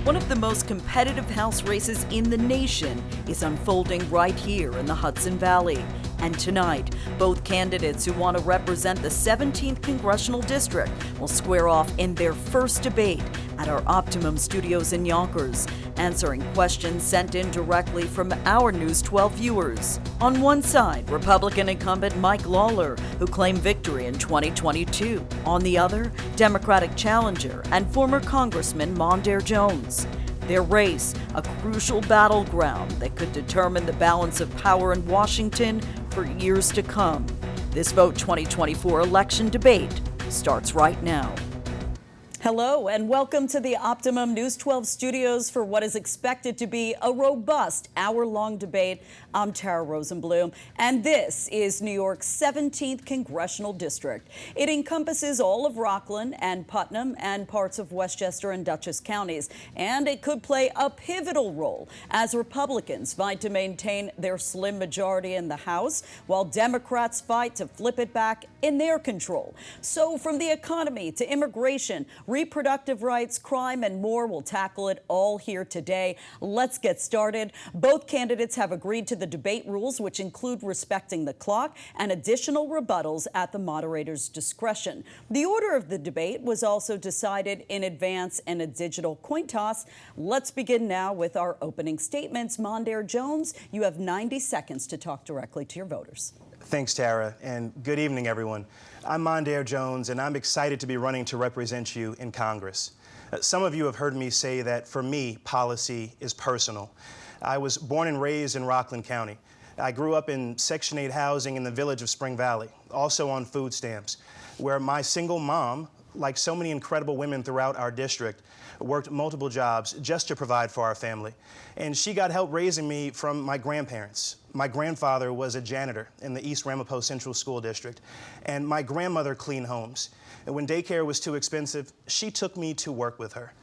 One of the most competitive House races in the nation is unfolding right here in the Hudson Valley. And tonight, both candidates who want to represent the 17th Congressional District will square off in their first debate at our Optimum studios in Yonkers, answering questions sent in directly from our News 12 viewers. On one side, Republican incumbent Mike Lawler, who claimed victory in 2022. On the other, Democratic challenger and former Congressman Mondaire Jones. Their race, a crucial battleground that could determine the balance of power in Washington for years to come. This Vote 2024 election debate starts right now. Hello and welcome to the Optimum News 12 studios for what is expected to be a robust hour-long debate. I'm Tara Rosenblum, and this is New York's 17th Congressional District. It encompasses all of Rockland and Putnam and parts of Westchester and Dutchess counties, and it could play a pivotal role as Republicans fight to maintain their slim majority in the House, while Democrats fight to flip it back in their control. So from the economy to immigration, reproductive rights, crime, and more, we'll tackle it all here today. Let's get started. Both candidates have agreed to the debate rules, which include respecting the clock and additional rebuttals at the moderator's discretion. The order of the debate was also decided in advance in a digital coin toss. Let's begin now with our opening statements. Mondaire Jones, you have 90 seconds to talk directly to your voters. Thanks, Tara, and good evening, everyone. I'm Mondaire Jones, and I'm excited to be running to represent you in Congress. Some of you have heard me say that, for me, policy is personal. I was born and raised in Rockland County. I grew up in Section 8 housing in the village of Spring Valley, also on food stamps, where my single mom, like so many incredible women throughout our district, worked multiple jobs just to provide for our family. And she got help raising me from my grandparents. My grandfather was a janitor in the East Ramapo Central School District, and my grandmother cleaned homes. And when daycare was too expensive, she took me to work with her.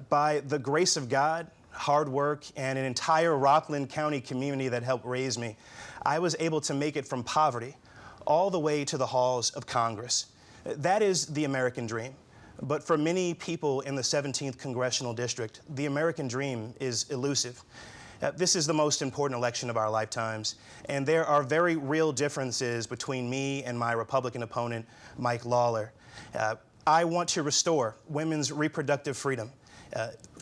By the grace of God, hard work, and an entire Rockland County community that helped raise me, I was able to make it from poverty all the way to the halls of Congress. That is the American dream. But for many people in the 17th Congressional District, the American dream is elusive. This is the most important election of our lifetimes, and there are very real differences between me and my Republican opponent, Mike Lawler. I want to restore women's reproductive freedom,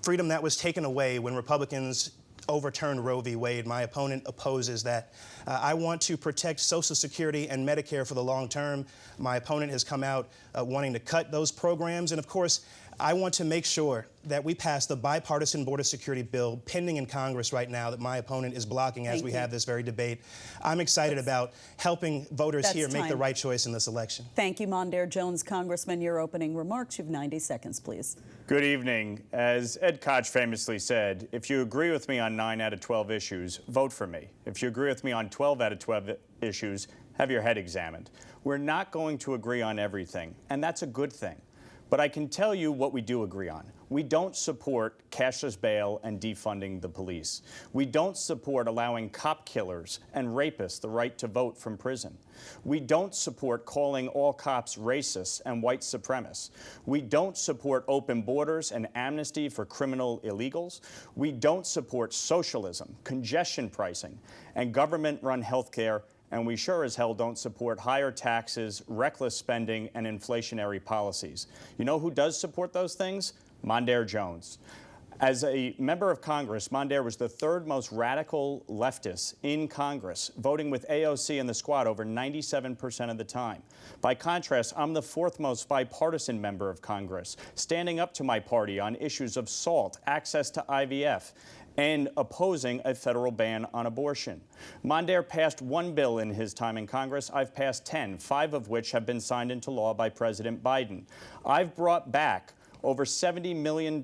freedom that was taken away when Republicans overturned Roe v. Wade. My opponent opposes that. I want to protect Social Security and Medicare for the long term. My opponent has come out wanting to cut those programs. And of course, I want to make sure that we pass the bipartisan border security bill pending in Congress right now that my opponent is blocking as we have this very debate. I'm excited about helping voters here make the right choice in this election. Thank you, Mondaire Jones. Congressman, your opening remarks. You have 90 seconds, please. Good evening. As Ed Koch famously said, if you agree with me on 9 out of 12 issues, vote for me. If you agree with me on 12 out of 12 issues, have your head examined. We're not going to agree on everything, and that's a good thing. But I can tell you what we do agree on. We don't support cashless bail and defunding the police. We don't support allowing cop killers and rapists the right to vote from prison. We don't support calling all cops racist and white supremacists. We don't support open borders and amnesty for criminal illegals. We don't support socialism, congestion pricing, and government-run health care. And we sure as hell don't support higher taxes, reckless spending, and inflationary policies. You know who does support those things? Mondaire Jones. As a member of Congress, Mondaire was the third most radical leftist in Congress, voting with AOC and the squad over 97% of the time. By contrast, I'm the fourth most bipartisan member of Congress, standing up to my party on issues of SALT, access to IVF, and opposing a federal ban on abortion. Mondaire passed one bill in his time in Congress. I've passed 10, 5 of which have been signed into law by President Biden. I've brought back over $70 million,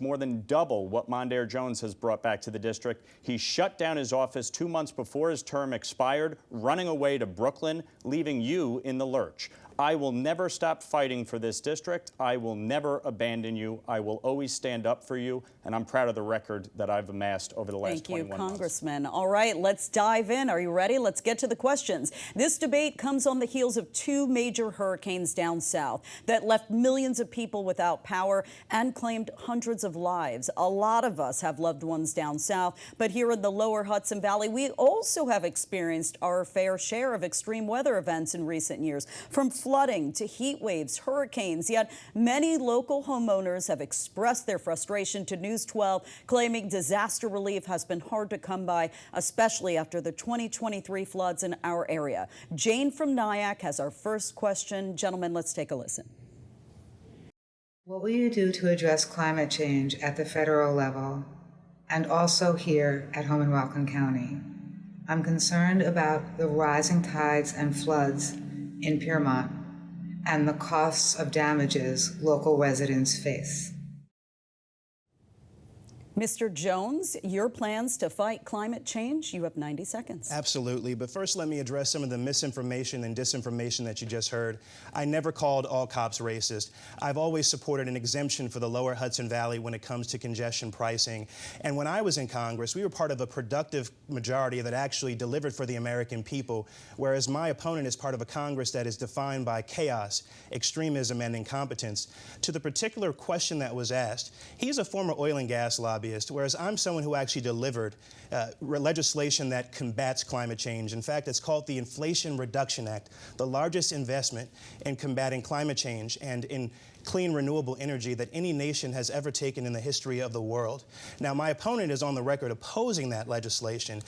more than double what Mondaire Jones has brought back to the district. He shut down his office 2 months before his term expired, running away to Brooklyn, leaving you in the lurch. I will never stop fighting for this district. I will never abandon you. I will always stand up for you, and I'm proud of the record that I've amassed over the last 21 months. Thank you, Congressman. All right, let's dive in. Are you ready? Let's get to the questions. This debate comes on the heels of two major hurricanes down south that left millions of people without power and claimed hundreds of lives. A lot of us have loved ones down south, but here in the lower Hudson Valley, we also have experienced our fair share of extreme weather events in recent years, from flooding to heat waves, hurricanes. Yet many local homeowners have expressed their frustration to News 12, claiming disaster relief has been hard to come by, especially after the 2023 floods in our area. Jane from Nyack has our first question. Gentlemen, let's take a listen. What will you do to address climate change at the federal level and also here at home in Rockland County? I'm concerned about the rising tides and floods in Piermont and the costs of damages local residents face. Mr. Jones, your plans to fight climate change? You have 90 seconds. Absolutely. But first, let me address some of the misinformation and disinformation that you just heard. I never called all cops racist. I've always supported an exemption for the lower Hudson Valley when it comes to congestion pricing. And when I was in Congress, we were part of a productive majority that actually delivered for the American people, whereas my opponent is part of a Congress that is defined by chaos, extremism, and incompetence. To the particular question that was asked, he's a former oil and gas lobbyist, whereas I'm someone who actually delivered legislation that combats climate change. In fact, it's called the Inflation Reduction Act, the largest investment in combating climate change and in clean, renewable energy that any nation has ever taken in the history of the world. Now, my opponent is on the record opposing that legislation.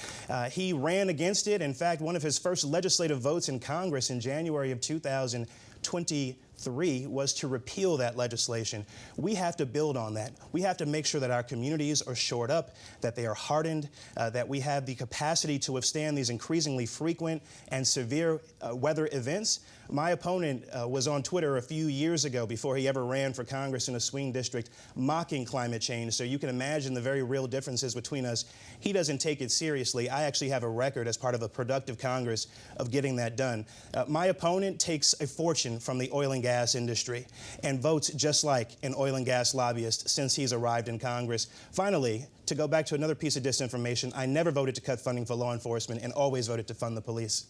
He ran against it. In fact, one of his first legislative votes in Congress in January of 2023 was to repeal that legislation. We have to build on that. We have to make sure that our communities are shored up, that they are hardened, that we have the capacity to withstand these increasingly frequent and severe weather events. My opponent was on Twitter a few years ago, before he ever ran for Congress in a swing district, mocking climate change. So you can imagine the very real differences between us. He doesn't take it seriously. I actually have a record as part of a productive Congress of getting that done. My opponent takes a fortune from the oil and gas industry and votes just like an oil and gas lobbyist since he's arrived in Congress. Finally, to go back to another piece of disinformation, I never voted to cut funding for law enforcement and always voted to fund the police.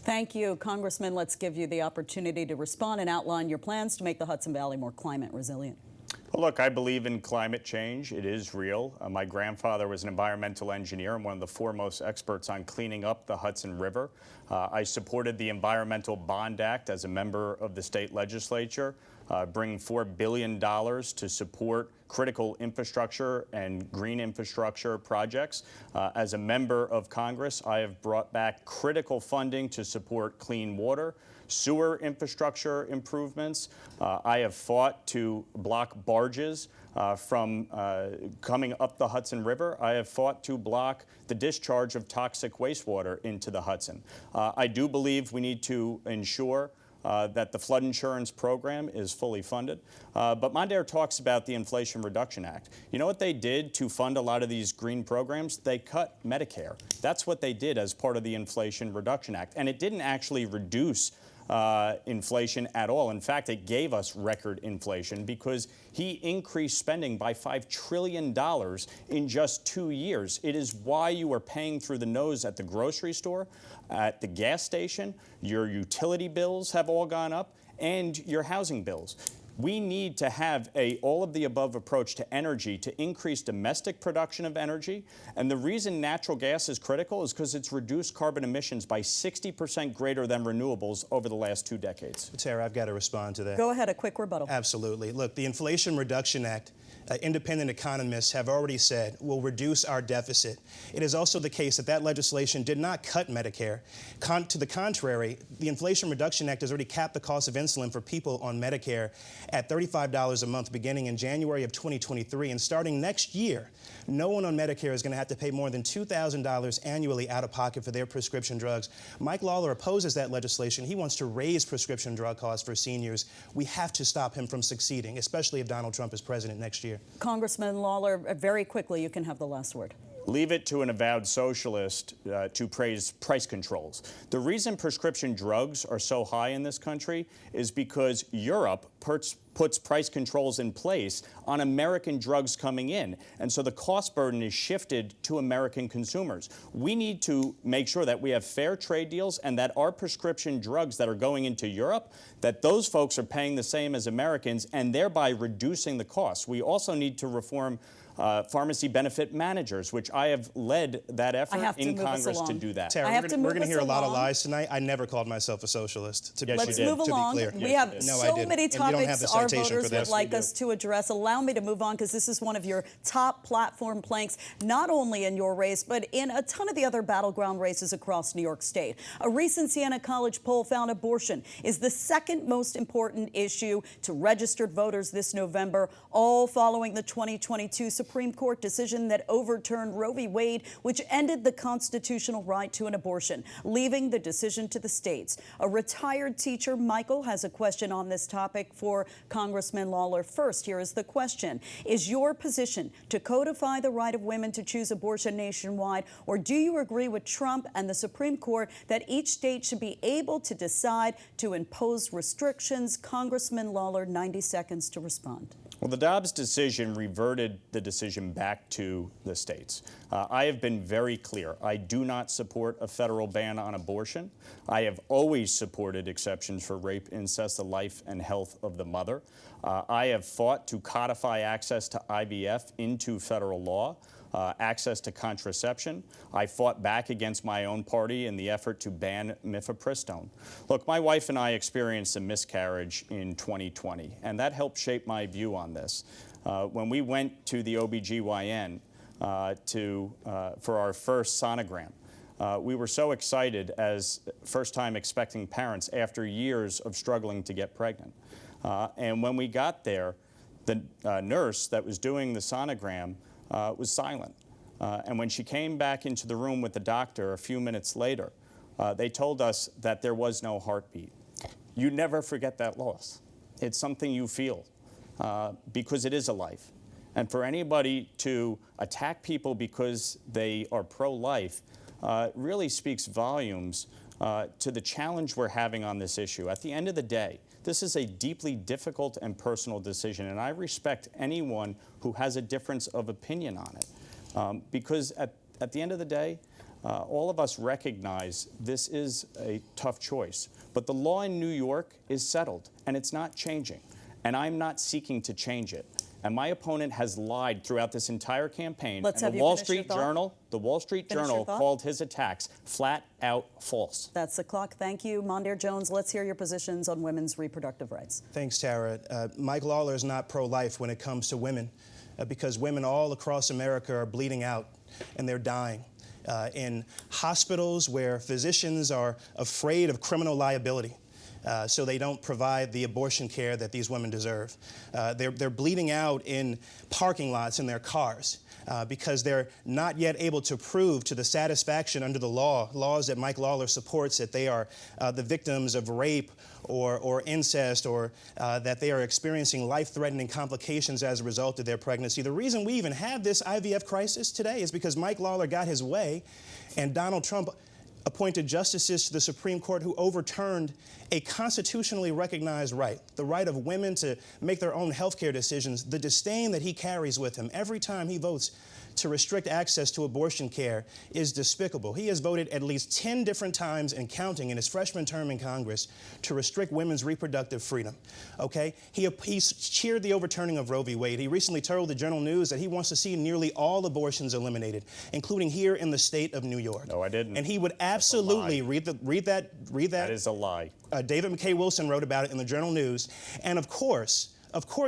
Thank you, Congressman. Let's give you the opportunity to respond and outline your plans to make the Hudson Valley more climate resilient. Well, look, I believe in climate change. It is real. My grandfather was an environmental engineer and one of the foremost experts on cleaning up the Hudson River. I supported the Environmental Bond Act as a member of the state legislature, bringing $4 billion to support critical infrastructure and green infrastructure projects. As a member of Congress, I have brought back critical funding to support clean water, sewer infrastructure improvements. I have fought to block barges from coming up the Hudson River. I have fought to block the discharge of toxic wastewater into the Hudson. I do believe we need to ensure that the flood insurance program is fully funded. But Mondaire talks about the Inflation Reduction Act. You know what they did to fund a lot of these green programs? They cut Medicare. That's what they did as part of the Inflation Reduction Act. And it didn't actually reduce inflation at all. In fact, it gave us record inflation because he increased spending by $5 trillion in just 2 years. It is why you are paying through the nose at the grocery store, at the gas station. Your utility bills have all gone up, and your housing bills. We need to have a all-of-the-above approach to energy to increase domestic production of energy. And the reason natural gas is critical is because it's reduced carbon emissions by 60% greater than renewables over the last 2 decades. Tara, I've got to respond to that. Go ahead, a quick rebuttal. Absolutely. Look, the Inflation Reduction Act, independent economists have already said, will reduce our deficit. It is also the case that that legislation did not cut Medicare. To the contrary, the Inflation Reduction Act has already capped the cost of insulin for people on Medicare at $35 a month beginning in January of 2023. And starting next year, no one on Medicare is going to have to pay more than $2,000 annually out of pocket for their prescription drugs. Mike Lawler opposes that legislation. He wants to raise prescription drug costs for seniors. We have to stop him from succeeding, especially if Donald Trump is president next year. Congressman Lawler, very quickly, you can have the last word. Leave it to an avowed socialist to praise price controls. The reason prescription drugs are so high in this country is because Europe puts price controls in place on American drugs coming in. And so the cost burden is shifted to American consumers. We need to make sure that we have fair trade deals and that our prescription drugs that are going into Europe, that those folks are paying the same as Americans and thereby reducing the costs. We also need to reform pharmacy benefit managers, which I have led that effort in Congress to do that. Tara, we're going to hear a lot of lies tonight. I never called myself a socialist, to be Let's move along. We have so many topics our voters would like us to address. Allow me to move on, because this is one of your top platform planks, not only in your race, but in a ton of the other battleground races across New York State. A recent Siena College poll found abortion is the second most important issue to registered voters this November, all following the 2022 Supreme Court decision that overturned Roe v. Wade, which ended the constitutional right to an abortion, leaving the decision to the states. A retired teacher, Michael, has a question on this topic for Congressman Lawler. First, here is the question. Is your position to codify the right of women to choose abortion nationwide, or do you agree with Trump and the Supreme Court that each state should be able to decide to impose restrictions? Congressman Lawler, 90 seconds to respond. Well, the Dobbs decision reverted the decision back to the states. I have been very clear. I do not support a federal ban on abortion. I have always supported exceptions for rape, incest, the life and health of the mother. I have fought to codify access to IVF into federal law. Access to contraception. I fought back against my own party in the effort to ban mifepristone. Look, my wife and I experienced a miscarriage in 2020, and that helped shape my view on this. When we went to the OBGYN for our first sonogram, we were so excited as first-time expecting parents after years of struggling to get pregnant. And when we got there, the nurse that was doing the sonogram was silent. And when she came back into the room with the doctor a few minutes later, they told us that there was no heartbeat. You never forget that loss. It's something you feel because it is a life. And for anybody to attack people because they are pro-life really speaks volumes to the challenge we're having on this issue. At the end of the day, this is a deeply difficult and personal decision, and I respect anyone who has a difference of opinion on it. Because at the end of the day, all of us recognize this is a tough choice. But the law in New York is settled, and it's not changing. And I'm not seeking to change it. And my opponent has lied throughout this entire campaign. The Wall Street Journal called his attacks flat out false. That's the clock. Thank you. Mondaire Jones, let's hear your positions on women's reproductive rights. Thanks, Tara. Mike Lawler is not pro-life when it comes to women, because women all across America are bleeding out and they're dying. In hospitals where physicians are afraid of criminal liability. So they don't provide the abortion care that these women deserve. They're bleeding out in parking lots in their cars because they're not yet able to prove to the satisfaction under the laws that Mike Lawler supports, that they are the victims of rape or incest, or that they are experiencing life-threatening complications as a result of their pregnancy. The reason we even have this IVF crisis today is because Mike Lawler got his way and Donald Trump appointed justices to the Supreme Court who overturned a constitutionally recognized right, the right of women to make their own health care decisions. The disdain that he carries with him every time he votes to restrict access to abortion care is despicable. He has voted at least 10 different times and counting in his freshman term in Congress to restrict women's reproductive freedom, okay? He's cheered the overturning of Roe v. Wade. He recently told the Journal News that he wants to see nearly all abortions eliminated, including here in the state of New York. No, I didn't. And he would absolutely read that. That is a lie. David McKay Wilson wrote about it in the Journal News. And of course,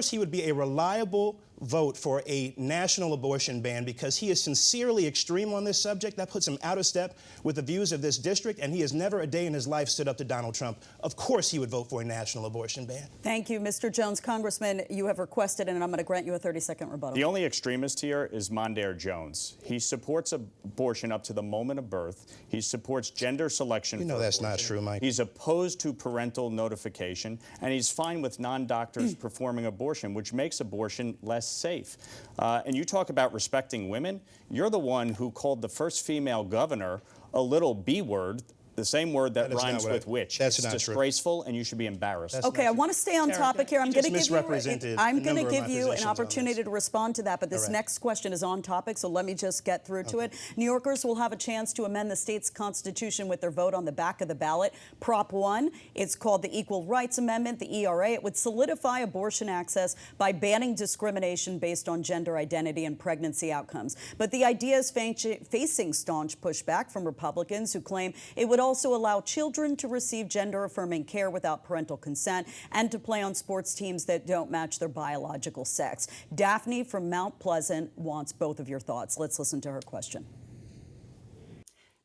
he would be a reliable vote for a national abortion ban because he is sincerely extreme on this subject. That puts him out of step with the views of this district, and he has never a day in his life stood up to Donald Trump. Of course he would vote for a national abortion ban. Thank you, Mr. Jones. Congressman, you have requested, and I'm going to grant you a 30-second rebuttal. The only extremist here is Mondaire Jones. He supports abortion up to the moment of birth. He supports gender selection. You know that's not true, Mike. He's opposed to parental notification, and he's fine with non-doctors performing abortion, which makes abortion less less safe. And you talk about respecting women. You're the one who called the first female governor a little B word, the same word that rhymes with witch. That's it's not disgraceful, and you should be embarrassed. Okay, I want to stay on topic here. I'm going to give you an opportunity to respond to that, but this next question is on topic, so let me just get through to it. New Yorkers will have a chance to amend the state's constitution with their vote on the back of the ballot. Prop 1, it's called the Equal Rights Amendment, the ERA. It would solidify abortion access by banning discrimination based on gender identity and pregnancy outcomes. But the idea is facing staunch pushback from Republicans who claim it would also allow children to receive gender-affirming care without parental consent and to play on sports teams that don't match their biological sex. Daphne from Mount Pleasant wants both of your thoughts. Let's listen to her question.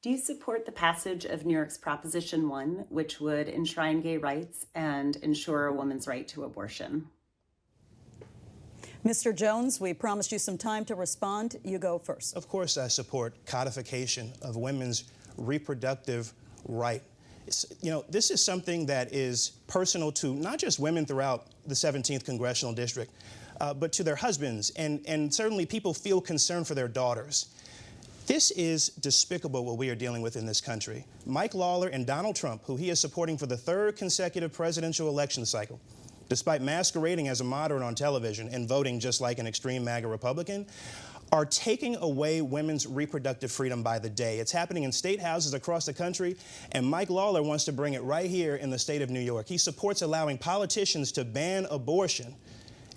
Do you support the passage of New York's Proposition 1, which would enshrine gay rights and ensure a woman's right to abortion? Mr. Jones, we promised you some time to respond. You go first. Of course I support codification of women's reproductive right. This is something that is personal to not just women throughout the 17th Congressional District, but to their husbands, and certainly people feel concern for their daughters. This is despicable what we are dealing with in this country. Mike Lawler and Donald Trump, who he is supporting for the third consecutive presidential election cycle, despite masquerading as a moderate on television and voting just like an extreme MAGA Republican, are taking away women's reproductive freedom by the day. It's happening in state houses across the country, and Mike Lawler wants to bring it right here in the state of New York. He supports allowing politicians to ban abortion,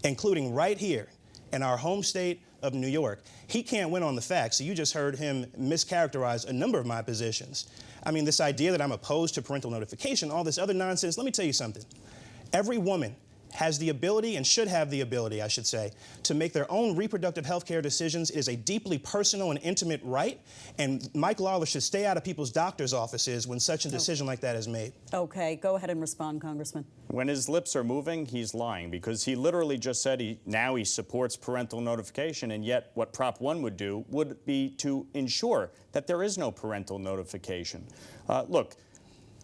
including right here in our home state of New York. He can't win on the facts, so you just heard him mischaracterize a number of my positions. I mean, this idea that I'm opposed to parental notification, all this other nonsense, let me tell you something. Every woman has the ability, and should have the ability, I should say, to make their own reproductive health care decisions. It is a deeply personal and intimate right, and Mike Lawler should stay out of people's doctor's offices when such a decision like that is made. Okay, go ahead and respond, Congressman. When his lips are moving, he's lying, because he literally just said now he supports parental notification, and yet what Prop 1 would do would be to ensure that there is no parental notification. Look,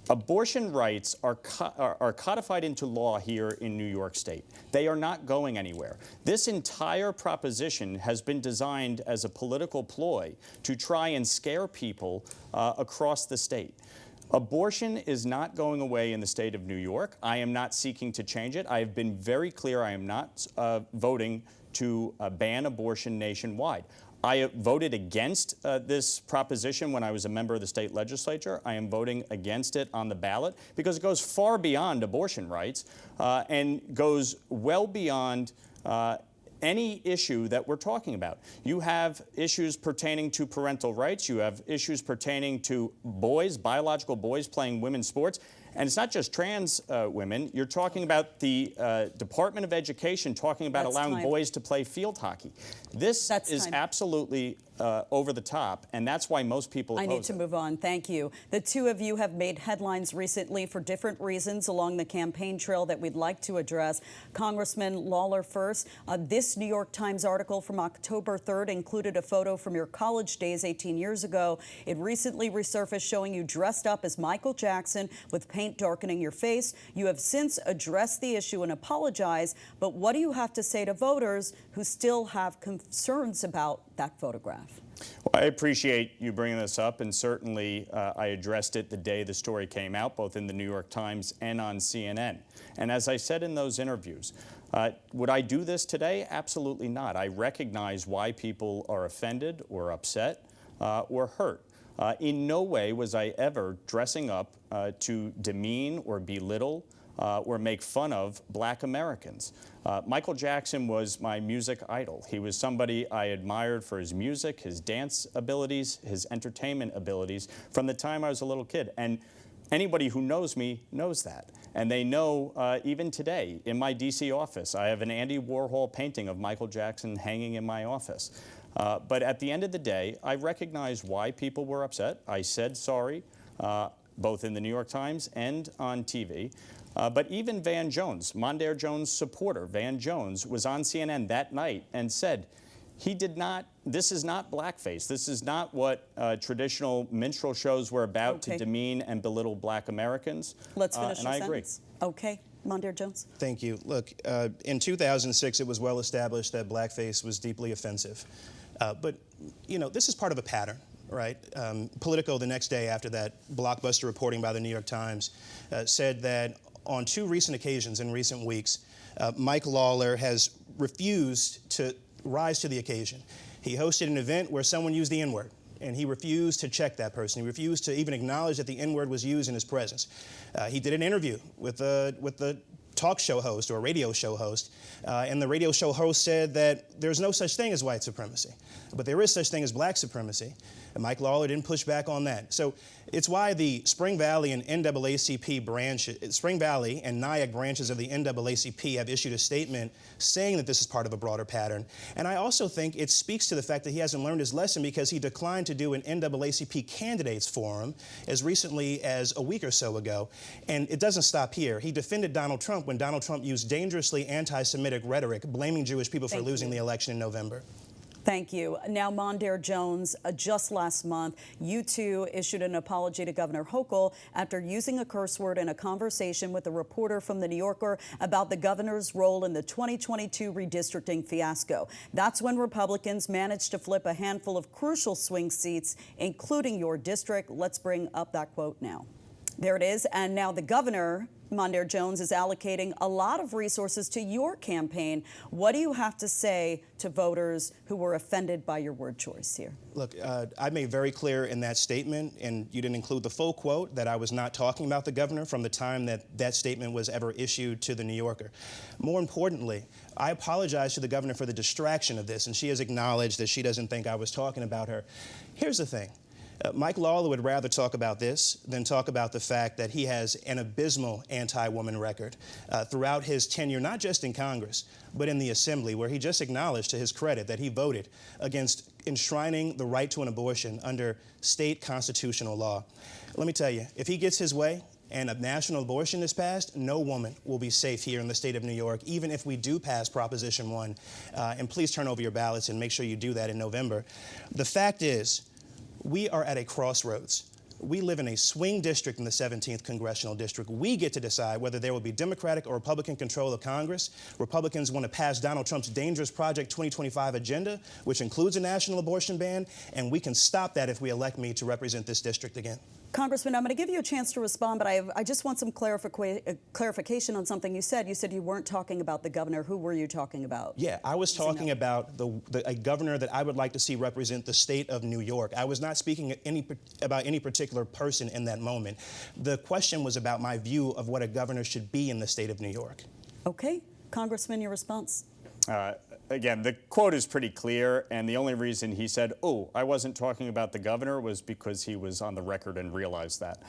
abortion rights are codified into law here in New York State. They are not going anywhere. This entire proposition has been designed as a political ploy to try and scare people across the state. Abortion is not going away in the state of New York. I am not seeking to change it. I have been very clear I am not voting to ban abortion nationwide. I voted against this proposition when I was a member of the state legislature. I am voting against it on the ballot because it goes far beyond abortion rights and goes well beyond any issue that we're talking about. You have issues pertaining to parental rights. You have issues pertaining to boys, biological boys playing women's sports. And it's not just trans women. You're talking about the Department of Education talking about allowing boys to play field hockey. This is absolutely over the top, and that's why most people oppose it. I need to move on. Thank you. The two of you have made headlines recently for different reasons along the campaign trail that we'd like to address. Congressman Lawler first. This New York Times article from October 3rd included a photo from your college days 18 years ago. It recently resurfaced showing you dressed up as Michael Jackson with paint darkening your face. You have since addressed the issue and apologized, but what do you have to say to voters who still have concerns about that photograph? Well, I appreciate you bringing this up, and certainly I addressed it the day the story came out, both in the New York Times and on CNN. And as I said in those interviews, would I do this today? Absolutely not. I recognize why people are offended or upset or hurt. In no way was I ever dressing up to demean or belittle or make fun of Black Americans. Michael Jackson was my music idol. He was somebody I admired for his music, his dance abilities, his entertainment abilities from the time I was a little kid. And anybody who knows me knows that. And they know even today in my DC office, I have an Andy Warhol painting of Michael Jackson hanging in my office. But at the end of the day, I recognize why people were upset. I said sorry, both in the New York Times and on TV. But even Van Jones, Mondaire Jones' supporter, Van Jones, was on CNN that night and said, this is not blackface. This is not what traditional minstrel shows were about to demean and belittle Black Americans. Let's finish and your I agree. sentence. Okay. Mondaire Jones? Thank you. Look, in 2006, it was well established that blackface was deeply offensive. But, you know, this is part of a pattern, right? Politico, the next day after that blockbuster reporting by the New York Times, said that on 2 recent occasions in recent weeks, Mike Lawler has refused to rise to the occasion. He hosted an event where someone used the N-word, and he refused to check that person. He refused to even acknowledge that the N-word was used in his presence. He did an interview with the talk show host or a radio show host, and the radio show host said that there's no such thing as white supremacy, but there is such thing as black supremacy. And Mike Lawler didn't push back on that. So it's why the Spring Valley and NAACP branches, Spring Valley and NIAC branches of the NAACP have issued a statement saying that this is part of a broader pattern. And I also think it speaks to the fact that he hasn't learned his lesson, because he declined to do an NAACP candidates forum as recently as a week or so ago. And it doesn't stop here. He defended Donald Trump when Donald Trump used dangerously anti-Semitic rhetoric, blaming Jewish people for losing the election in November. Thank you. Now, Mondaire Jones, just last month, you too issued an apology to Governor Hochul after using a curse word in a conversation with a reporter from The New Yorker about the governor's role in the 2022 redistricting fiasco. That's when Republicans managed to flip a handful of crucial swing seats, including your district. Let's bring up that quote now. There it is. And now the governor, Mondaire Jones, is allocating a lot of resources to your campaign. What do you have to say to voters who were offended by your word choice here? Look, I made very clear in that statement, and you didn't include the full quote, that I was not talking about the governor from the time that that statement was ever issued to The New Yorker. More importantly, I apologize to the governor for the distraction of this, and she has acknowledged that she doesn't think I was talking about her. Here's the thing. Mike Lawler would rather talk about this than talk about the fact that he has an abysmal anti-woman record throughout his tenure, not just in Congress, but in the Assembly, where he just acknowledged, to his credit, that he voted against enshrining the right to an abortion under state constitutional law. Let me tell you, if he gets his way and a national abortion is passed, no woman will be safe here in the state of New York, even if we do pass Proposition 1. And please turn over your ballots and make sure you do that in November. The fact is, we are at a crossroads. We live in a swing district in the 17th congressional district. We get to decide whether there will be Democratic or Republican control of Congress. Republicans want to pass Donald Trump's dangerous Project 2025 agenda, which includes a national abortion ban, and we can stop that if we elect me to represent this district again. Congressman, I'm going to give you a chance to respond, but I just want some clarification on something you said. You said you weren't talking about the governor. Who were you talking about? Yeah, I was talking about a governor that I would like to see represent the state of New York. I was not speaking about any particular person in that moment. The question was about my view of what a governor should be in the state of New York. Okay. Congressman, your response? Again, the quote is pretty clear, and the only reason he said, oh, I wasn't talking about the governor, was because he was on the record and realized that.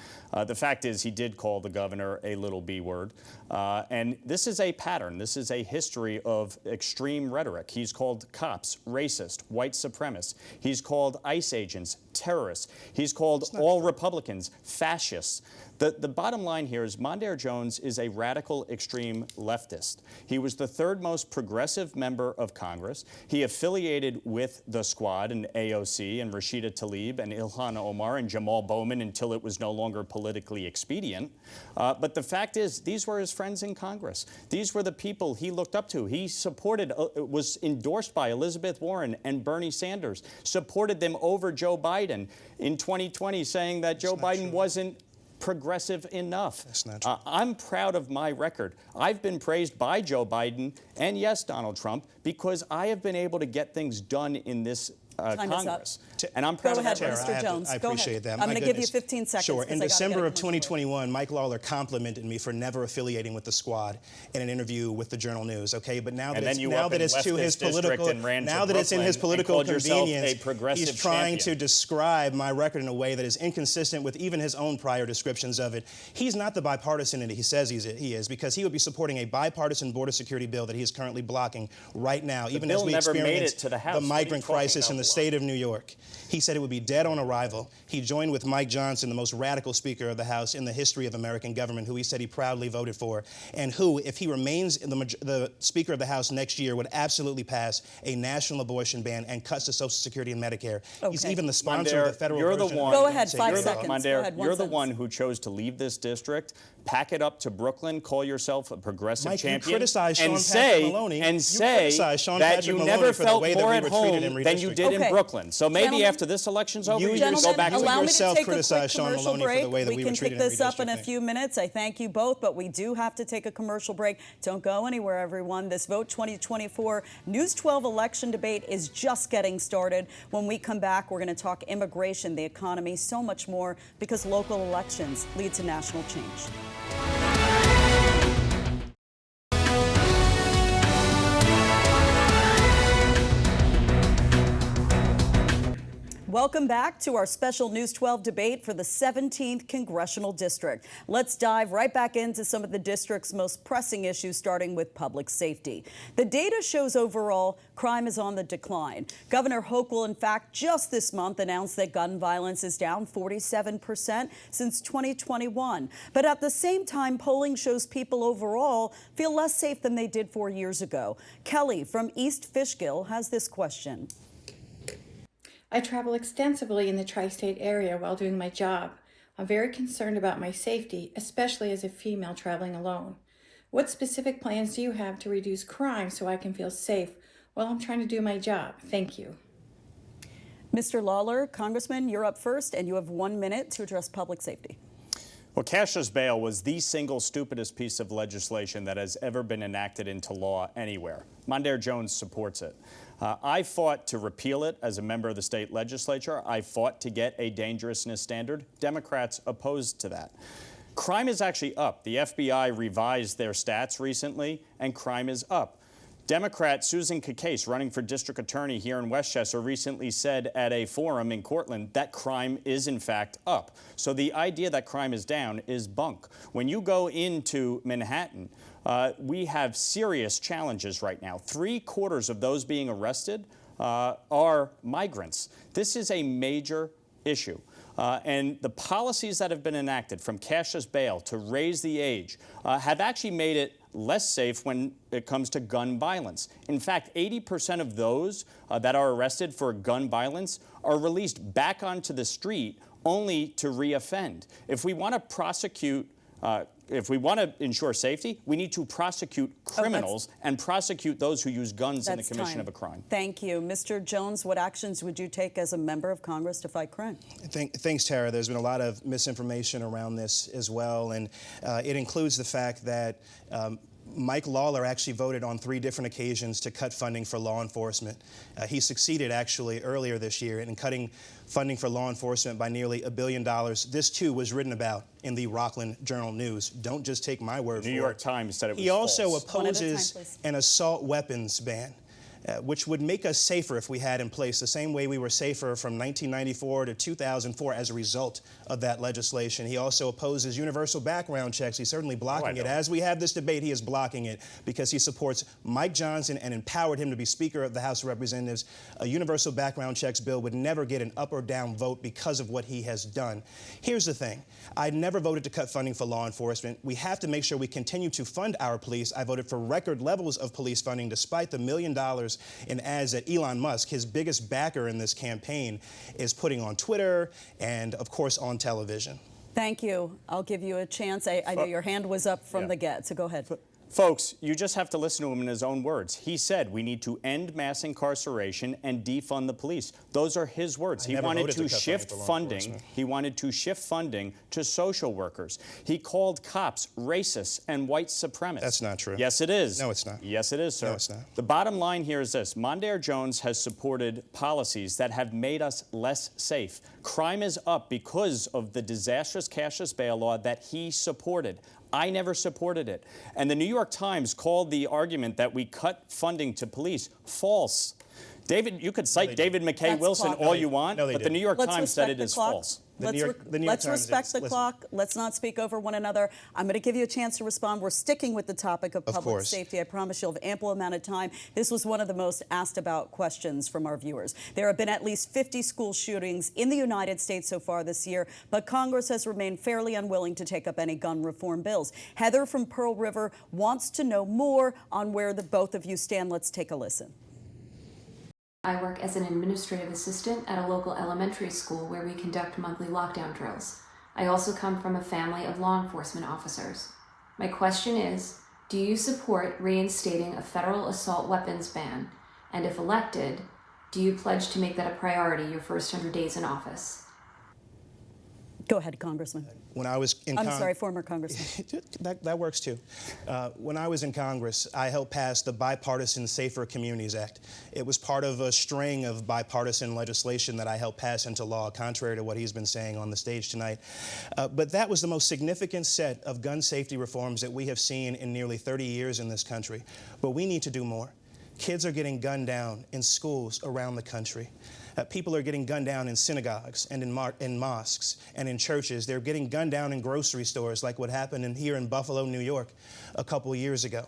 The fact is, he did call the governor a little B word, and this is a pattern. This is a history of extreme rhetoric. He's called cops racist, white supremacists. He's called ICE agents terrorists. He's called all Republicans fascists. The bottom line here is Mondaire Jones is a radical extreme leftist. He was the 3rd most progressive member of Congress. He affiliated with the Squad and AOC and Rashida Tlaib and Ilhan Omar and Jamal Bowman until it was no longer politically expedient. But the fact is, these were his friends in Congress. These were the people he looked up to. He supported, was endorsed by Elizabeth Warren and Bernie Sanders, supported them over Joe Biden in 2020, saying that Joe Biden wasn't progressive enough. That's not true. I'm proud of my record. I've been praised by Joe Biden and, yes, Donald Trump, because I have been able to get things done in this Congress. And I'm proud of that. Go ahead, Mr. Jones. I appreciate that. I'm going to give you 15 seconds. Sure. In December of 2021, Mike Lawler complimented me for never affiliating with the Squad in an interview with the Journal News. Okay, but now that it's to his political, now that it's in his political convenience, he's trying to describe my record in a way that is inconsistent with even his own prior descriptions of it. He's not the bipartisan that he says he is, because he would be supporting a bipartisan border security bill that he is currently blocking right now, even as we experience the migrant crisis in the state of New York. He said it would be dead on arrival. He joined with Mike Johnson, the most radical Speaker of the House in the history of American government, who he said he proudly voted for, and who, if he remains the Speaker of the House next year, would absolutely pass a national abortion ban and cuts to Social Security and Medicare. Okay. He's even the sponsor of the federal version. Go ahead, 5 seconds. Mondaire, you're the one who chose to leave this district, pack it up to Brooklyn, call yourself a progressive champion, and say that you never felt more at home than you did in Brooklyn. So maybe after this election's over, you can go back to allow me to yourself take a criticize quick Sean commercial Maloney break. for the way that we can were treated pick this in up in a few minutes. I thank you both, but we do have to take a commercial break. Don't go anywhere, everyone. This Vote 2024 News 12 election debate is just getting started. When we come back, we're going to talk immigration, the economy, so much more, because local elections lead to national change. Welcome back to our special News 12 debate for the 17th Congressional District. Let's dive right back into some of the district's most pressing issues, starting with public safety. The data shows overall crime is on the decline. Governor Hochul, in fact, just this month announced that gun violence is down 47% since 2021. But at the same time, polling shows people overall feel less safe than they did 4 years ago. Kelly from East Fishkill has this question. I travel extensively in the tri-state area while doing my job. I'm very concerned about my safety, especially as a female traveling alone. What specific plans do you have to reduce crime so I can feel safe while I'm trying to do my job? Thank you. Mr. Lawler, Congressman, you're up first, and you have 1 minute to address public safety. Well, cashless bail was the single stupidest piece of legislation that has ever been enacted into law anywhere. Mondaire Jones supports it. I fought to repeal it as a member of the state legislature. I fought to get a dangerousness standard. Democrats opposed to that. Crime is actually up. The FBI revised their stats recently, and crime is up. Democrat Susan Cacase, running for district attorney here in Westchester, recently said at a forum in Cortland that crime is in fact up. So the idea that crime is down is bunk. When you go into Manhattan, we have serious challenges right now. 3/4 of those being arrested are migrants. This is a major issue. And the policies that have been enacted, from cashless bail to raise the age, have actually made it less safe when it comes to gun violence. In fact, 80% of those that are arrested for gun violence are released back onto the street only to reoffend. If we want to prosecute if we want to ensure safety, we need to prosecute criminals and prosecute those who use guns in the commission of a crime. Thank you. Mr. Jones, what actions would you take as a member of Congress to fight crime? Thanks, Tara. There's been a lot of misinformation around this as well, and it includes the fact that Mike Lawler actually voted on 3 different occasions to cut funding for law enforcement. He succeeded actually earlier this year in cutting funding for law enforcement by nearly $1 billion. This too was written about in the Rockland Journal-News. Don't just take my word for it. New York Times said it was He also false. opposes an assault weapons ban, which would make us safer if we had in place the same way we were safer from 1994 to 2004 as a result of that legislation. He also opposes universal background checks. He's certainly blocking it. As we have this debate, he is blocking it because he supports Mike Johnson and empowered him to be Speaker of the House of Representatives. A universal background checks bill would never get an up or down vote because of what he has done. Here's the thing. I never voted to cut funding for law enforcement. We have to make sure we continue to fund our police. I voted for record levels of police funding despite the $1 million in ads that Elon Musk, his biggest backer in this campaign, is putting on Twitter and, of course, on television. Thank you. I'll give you a chance. I know your hand was up from the get, so go ahead. Folks, you just have to listen to him in his own words. He said we need to end mass incarceration and defund the police. Those are his words. He wanted to shift funding. He wanted to shift funding to social workers. He called cops racist and white supremacists. That's not true. Yes, it is. No, it's not. Yes, it is, sir. No, it's not. The bottom line here is this. Mondaire Jones has supported policies that have made us less safe. Crime is up because of the disastrous cashless bail law that he supported. I never supported it. And the New York Times called the argument that we cut funding to police false. David, you could cite David McKay Wilson all you want, but the New York Times said it is false. let's respect the clock. Let's not speak over one another. I'm going to give you a chance to respond. We're sticking with the topic of public safety. I promise you'll have ample amount of time. This was one of the most asked about questions from our viewers. There have been at least 50 school shootings in the United States so far this year, but Congress has remained fairly unwilling to take up any gun reform bills. Heather from Pearl River wants to know more on where the both of you stand. Let's take a listen. I work as an administrative assistant at a local elementary school where we conduct monthly lockdown drills. I also come from a family of law enforcement officers. My question is, do you support reinstating a federal assault weapons ban? And if elected, do you pledge to make that a priority your first 100 days in office? Go ahead, Congressman. When I was in former Congressman. that works too. When I was in Congress, I helped pass the Bipartisan Safer Communities Act. It was part of a string of bipartisan legislation that I helped pass into law, contrary to what he's been saying on the stage tonight. But that was the most significant set of gun safety reforms that we have seen in nearly 30 years in this country. But we need to do more. Kids are getting gunned down in schools around the country. People are getting gunned down in synagogues and in mosques and in churches. They're getting gunned down in grocery stores like what happened here in Buffalo, New York a couple years ago.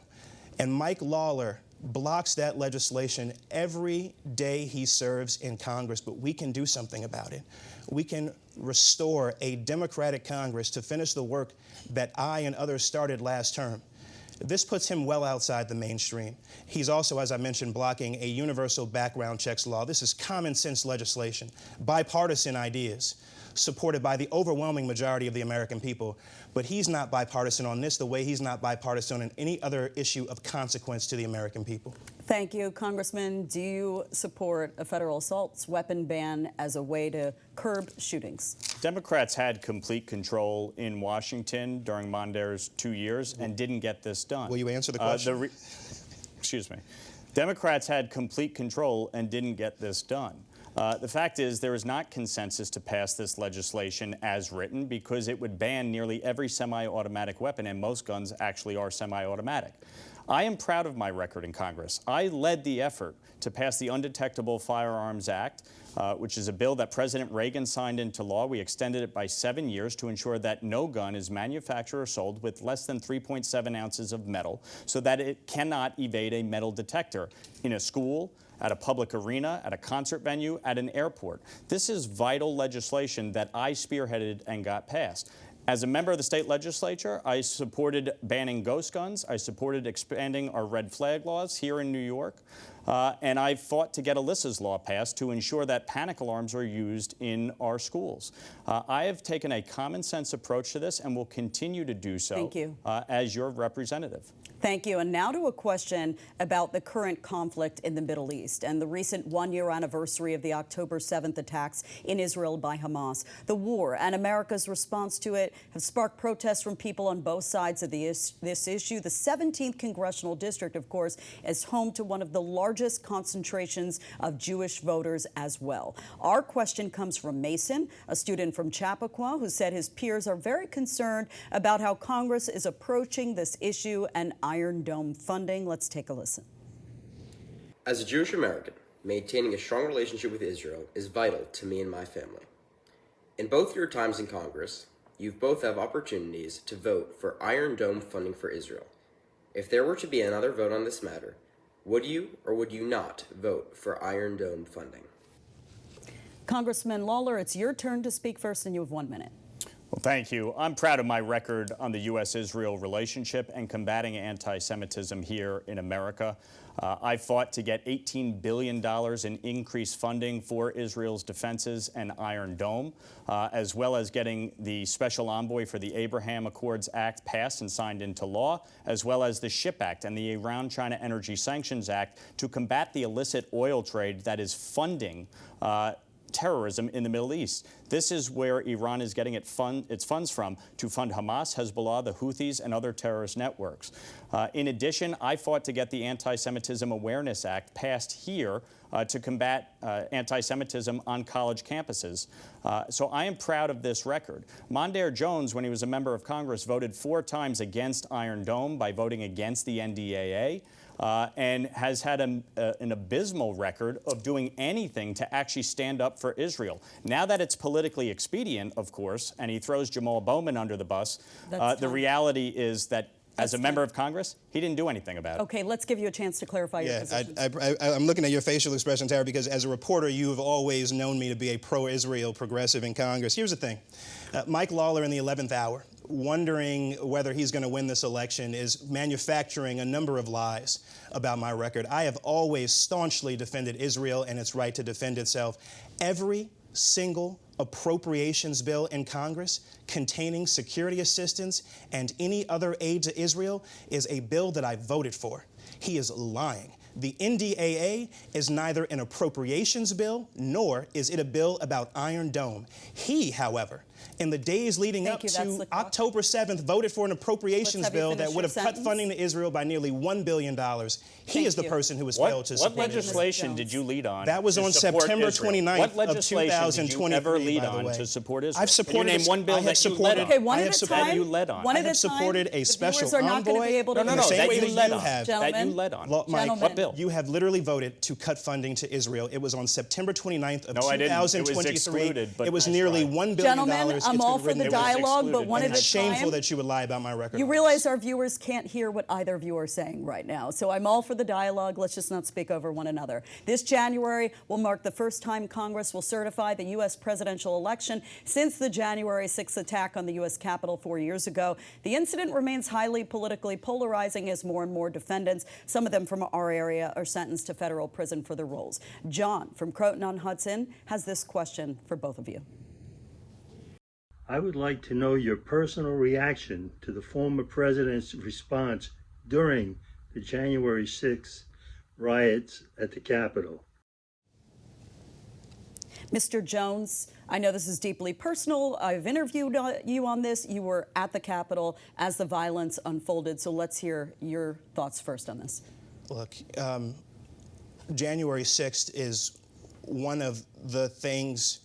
And Mike Lawler blocks that legislation every day he serves in Congress, but we can do something about it. We can restore a Democratic Congress to finish the work that I and others started last term. This puts him well outside the mainstream. He's also, as I mentioned, blocking a universal background checks law. This is common sense legislation, bipartisan ideas, supported by the overwhelming majority of the American people. But he's not bipartisan on this the way he's not bipartisan on any other issue of consequence to the American people. Thank you, Congressman. Do you support a federal assault weapon ban as a way to curb shootings? Democrats had complete control in Washington during Mondaire's 2 years and didn't get this done. Will you answer the question? Excuse me. Democrats had complete control and didn't get this done. The fact is there is not consensus to pass this legislation as written because it would ban nearly every semi-automatic weapon, and most guns actually are semi-automatic. I am proud of my record in Congress. I led the effort to pass the Undetectable Firearms Act, which is a bill that President Reagan signed into law. We extended it by 7 years to ensure that no gun is manufactured or sold with less than 3.7 ounces of metal so that it cannot evade a metal detector in a school, at a public arena, at a concert venue, at an airport. This is vital legislation that I spearheaded and got passed. As a member of the state legislature, I supported banning ghost guns. I supported expanding our red flag laws here in New York. And I fought to get Alyssa's law passed to ensure that panic alarms are used in our schools. I have taken a common sense approach to this and will continue to do so. Thank you. As your representative. Thank you. And now to a question about the current conflict in the Middle East and the recent one-year anniversary of the October 7th attacks in Israel by Hamas. The war and America's response to it have sparked protests from people on both sides of this issue. The 17th Congressional District, of course, is home to one of the largest concentrations of Jewish voters as well. Our question comes from Mason, a student from Chappaqua, who said his peers are very concerned about how Congress is approaching this issue and Iron Dome funding. Let's take a listen. As a Jewish American, maintaining a strong relationship with Israel is vital to me and my family. In both your times in Congress, you both have opportunities to vote for Iron Dome funding for Israel. If there were to be another vote on this matter, would you or would you not vote for Iron Dome funding? Congressman Lawler, it's your turn to speak first, and you have 1 minute. Well, thank you. I'm proud of my record on the U.S.-Israel relationship and combating anti-Semitism here in America. I fought to get $18 billion in increased funding for Israel's defenses and Iron Dome, as well as getting the Special Envoy for the Abraham Accords Act passed and signed into law, as well as the SHIP Act and the Iran-China Energy Sanctions Act to combat the illicit oil trade that is funding terrorism in the Middle East. This is where Iran is getting its funds from to fund Hamas, Hezbollah, the Houthis, and other terrorist networks. In addition, I fought to get the Anti-Semitism Awareness Act passed here to combat anti-Semitism on college campuses. So I am proud of this record. Mondaire Jones, when he was a member of Congress, voted 4 times against Iron Dome by voting against the NDAA. and has had an abysmal record of doing anything to actually stand up for Israel. Now that it's politically expedient, of course, and he throws Jamal Bowman under the bus, the reality is that as a member of Congress, he didn't do anything about it. Okay, let's give you a chance to clarify your position. I'm looking at your facial expression, Tara, because as a reporter, you have always known me to be a pro-Israel progressive in Congress. Here's the thing. Mike Lawler in the 11th hour, wondering whether he's going to win this election, is manufacturing a number of lies about my record. I have always staunchly defended Israel and its right to defend itself. Every single appropriations bill in Congress containing security assistance and any other aid to Israel is a bill that I voted for. He is lying. The NDAA is neither an appropriations bill, nor is it a bill about Iron Dome. He, however, in the days leading up to October 7th, voted for an appropriations bill that would have cut funding to Israel by nearly $1 billion. He is the person who has failed to support What legislation did you lead on? That was on September 29th of 2023, did you ever lead on to support Israel? I've supported. Can you name one bill that you led on? Okay, one at a time. You led on. One at a time. I have supported a special viewers are not going to be able to No, that you led on. That you led on. Mike, what bill? You have literally voted to cut funding to Israel. It was on September 29th of 2023. No, I didn't. It was excluded. But it was nearly $1 billion. Gentlemen, I'm all for the dialogue, but one at a time. It's shameful that you would lie about my record. You realize our viewers can't hear what either of you are saying right now. So I'm all for the dialogue. Let's just not speak over one another. This January will mark the first time Congress will certify the U.S. presidential election since the January 6th attack on the U.S. Capitol 4 years ago. The incident remains highly politically polarizing as more and more defendants, some of them from our area, are sentenced to federal prison for their roles. John from Croton-on-Hudson has this question for both of you. I would like to know your personal reaction to the former president's response during the January 6th riots at the Capitol. Mr. Jones, I know this is deeply personal. I've interviewed you on this. You were at the Capitol as the violence unfolded, so let's hear your thoughts first on this. Look, January 6th is one of the things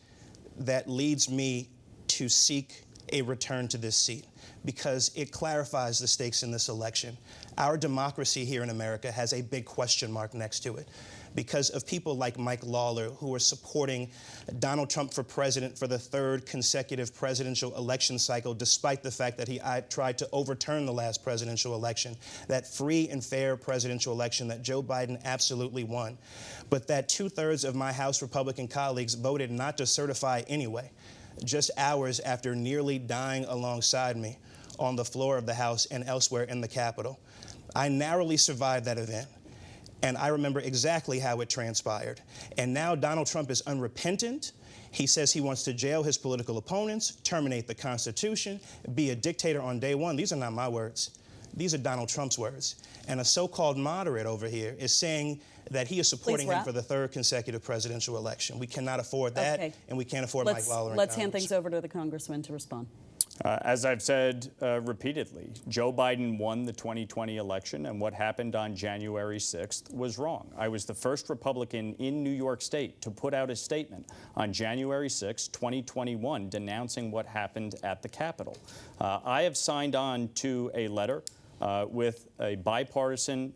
that leads me to seek a return to this seat, because it clarifies the stakes in this election. Our democracy here in America has a big question mark next to it because of people like Mike Lawler, who are supporting Donald Trump for president for the third consecutive presidential election cycle, despite the fact that he tried to overturn the last presidential election, that free and fair presidential election that Joe Biden absolutely won, but that 2/3 of my House Republican colleagues voted not to certify anyway, just hours after nearly dying alongside me on the floor of the House and elsewhere in the Capitol. I narrowly survived that event, and I remember exactly how it transpired. And now Donald Trump is unrepentant. He says he wants to jail his political opponents, terminate the Constitution, be a dictator on day one. These are not my words. These are Donald Trump's words. And a so-called moderate over here is saying that he is supporting him for the third consecutive presidential election. We cannot afford that, and we can't afford Mike Lawler. Let's hand things over to the congressman to respond. As I've said repeatedly, Joe Biden won the 2020 election, and what happened on January 6th was wrong. I was the first Republican in New York State to put out a statement on January 6, 2021, denouncing what happened at the Capitol. I have signed on to a letter with a bipartisan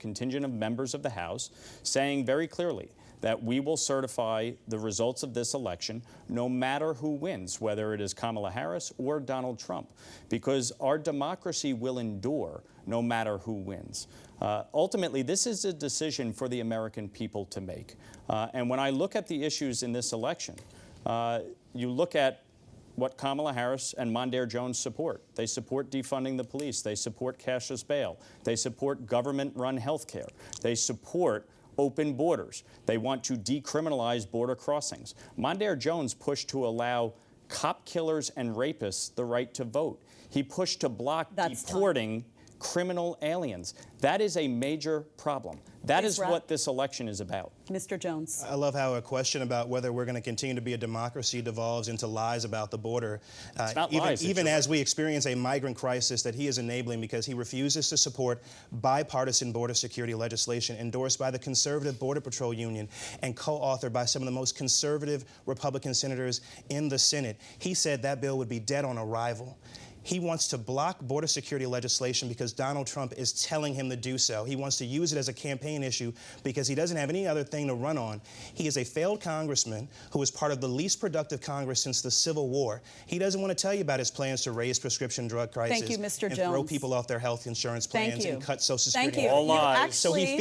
contingent of members of the House saying very clearly that we will certify the results of this election no matter who wins, whether it is Kamala Harris or Donald Trump, because our democracy will endure no matter who wins. Ultimately, this is a decision for the American people to make. And when I look at the issues in this election, you look at what Kamala Harris and Mondaire Jones support. They support defunding the police. They support cashless bail. They support government-run health care. They support open borders. They want to decriminalize border crossings. Mondaire Jones pushed to allow cop killers and rapists the right to vote. He pushed to block deporting criminal aliens. That is a major problem. That is what this election is about. Mr. Jones. I love how a question about whether we're going to continue to be a democracy devolves into lies about the border. It's not lies, even as we experience a migrant crisis that he is enabling because he refuses to support bipartisan border security legislation endorsed by the conservative Border Patrol Union and co-authored by some of the most conservative Republican senators in the Senate. He said that bill would be dead on arrival. He wants to block border security legislation because Donald Trump is telling him to do so. He wants to use it as a campaign issue because he doesn't have any other thing to run on. He is a failed congressman who was part of the least productive Congress since the Civil War. He doesn't want to tell you about his plans to raise prescription drug prices. Thank you, Mr. and Jones. throw people off their health insurance plans and cut Social Security. Thank you. All lies. Actually, So he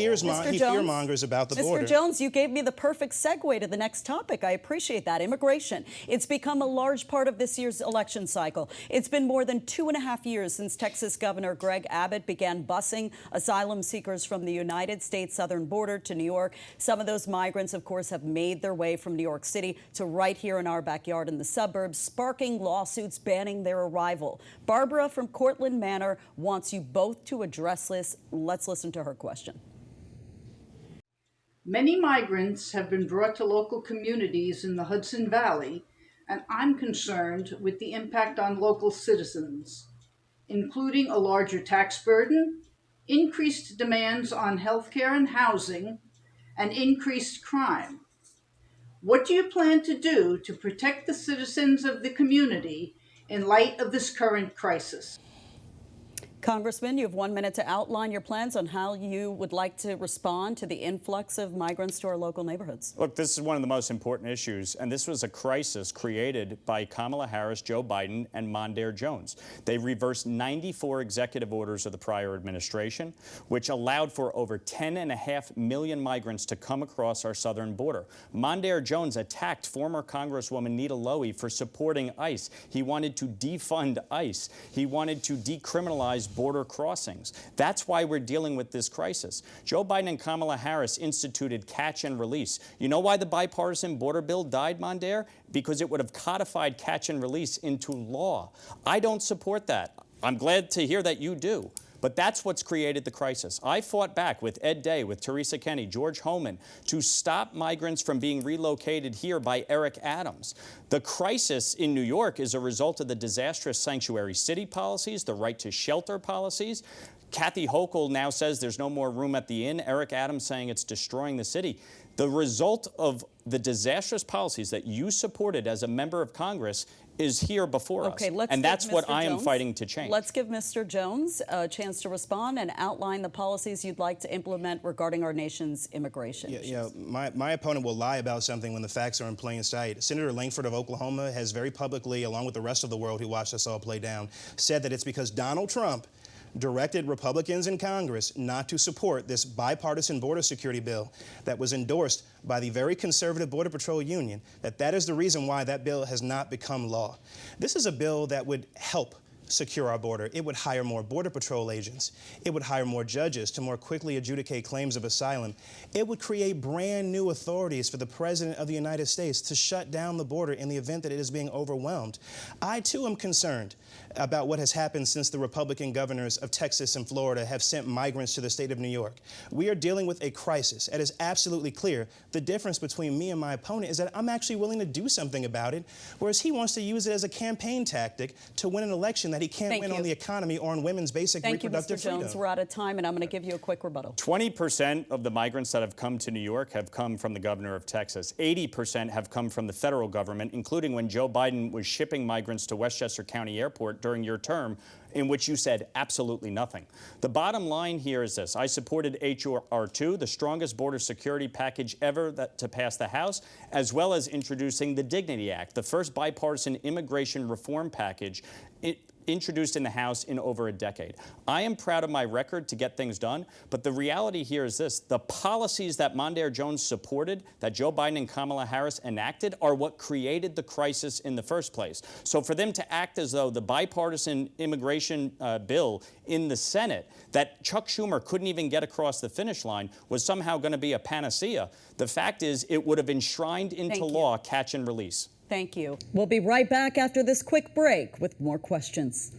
fear-mongers about the border. Mr. Jones, you gave me the perfect segue to the next topic. I appreciate that. Immigration. It's become a large part of this year's election cycle. It's been more than 2.5 years since Texas Governor Greg Abbott began busing asylum seekers from the United States southern border to New York. Some of those migrants, of course, have made their way from New York City to right here in our backyard in the suburbs, sparking lawsuits banning their arrival. Barbara from Cortland Manor wants you both to address this. Let's listen to her question. Many migrants have been brought to local communities in the Hudson Valley, and I'm concerned with the impact on local citizens, including a larger tax burden, increased demands on healthcare and housing, and increased crime. What do you plan to do to protect the citizens of the community in light of this current crisis? Congressman, you have 1 minute to outline your plans on how you would like to respond to the influx of migrants to our local neighborhoods. Look, this is one of the most important issues, and this was a crisis created by Kamala Harris, Joe Biden, and Mondaire Jones. They reversed 94 executive orders of the prior administration, which allowed for over 10.5 million migrants to come across our southern border. Mondaire Jones attacked former Congresswoman Nita Lowey for supporting ICE. He wanted to defund ICE. He wanted to decriminalize border crossings. That's why we're dealing with this crisis. Joe Biden and Kamala Harris instituted catch and release. You know why the bipartisan border bill died, Mondaire? Because it would have codified catch and release into law. I don't support that. I'm glad to hear that you do. But that's what's created the crisis. I fought back with Ed Day, with Teresa Kenney, George Homan, to stop migrants from being relocated here by Eric Adams. The crisis in New York is a result of the disastrous sanctuary city policies, the right to shelter policies. Kathy Hochul now says there's no more room at the inn. Eric Adams saying it's destroying the city. The result of the disastrous policies that you supported as a member of Congress is here before us. And that's what I am fighting to change. Let's give Mr. Jones a chance to respond and outline the policies you'd like to implement regarding our nation's immigration. My opponent will lie about something when the facts are in plain sight. Senator Langford of Oklahoma has very publicly, along with the rest of the world who watched us all play down, said that it's because Donald Trump directed Republicans in Congress not to support this bipartisan border security bill that was endorsed by the very conservative Border Patrol Union, that is the reason why that bill has not become law. This is a bill that would help secure our border. It would hire more Border Patrol agents. It would hire more judges to more quickly adjudicate claims of asylum. It would create brand new authorities for the President of the United States to shut down the border in the event that it is being overwhelmed. I, too, am concerned about what has happened since the Republican governors of Texas and Florida have sent migrants to the state of New York. We are dealing with a crisis. It is absolutely clear. The difference between me and my opponent is that I'm actually willing to do something about it, whereas he wants to use it as a campaign tactic to win an election that he can't win on the economy or on women's basic reproductive freedom. Thank you, Mr. Jones. We're out of time, and I'm going to give you a quick rebuttal. 20% of the migrants that have come to New York have come from the governor of Texas. 80% have come from the federal government, including when Joe Biden was shipping migrants to Westchester County Airport during your term, in which you said absolutely nothing. The bottom line here is this. I supported H.R. 2, the strongest border security package ever to pass the House, as well as introducing the Dignity Act, the first bipartisan immigration reform package introduced in the House in over a decade. I am proud of my record to get things done, but the reality here is this. The policies that Mondaire Jones supported, that Joe Biden and Kamala Harris enacted, are what created the crisis in the first place. So for them to act as though the bipartisan immigration bill in the Senate that Chuck Schumer couldn't even get across the finish line was somehow going to be a panacea, the fact is it would have enshrined into law catch and release. Thank you. We'll be right back after this quick break with more questions.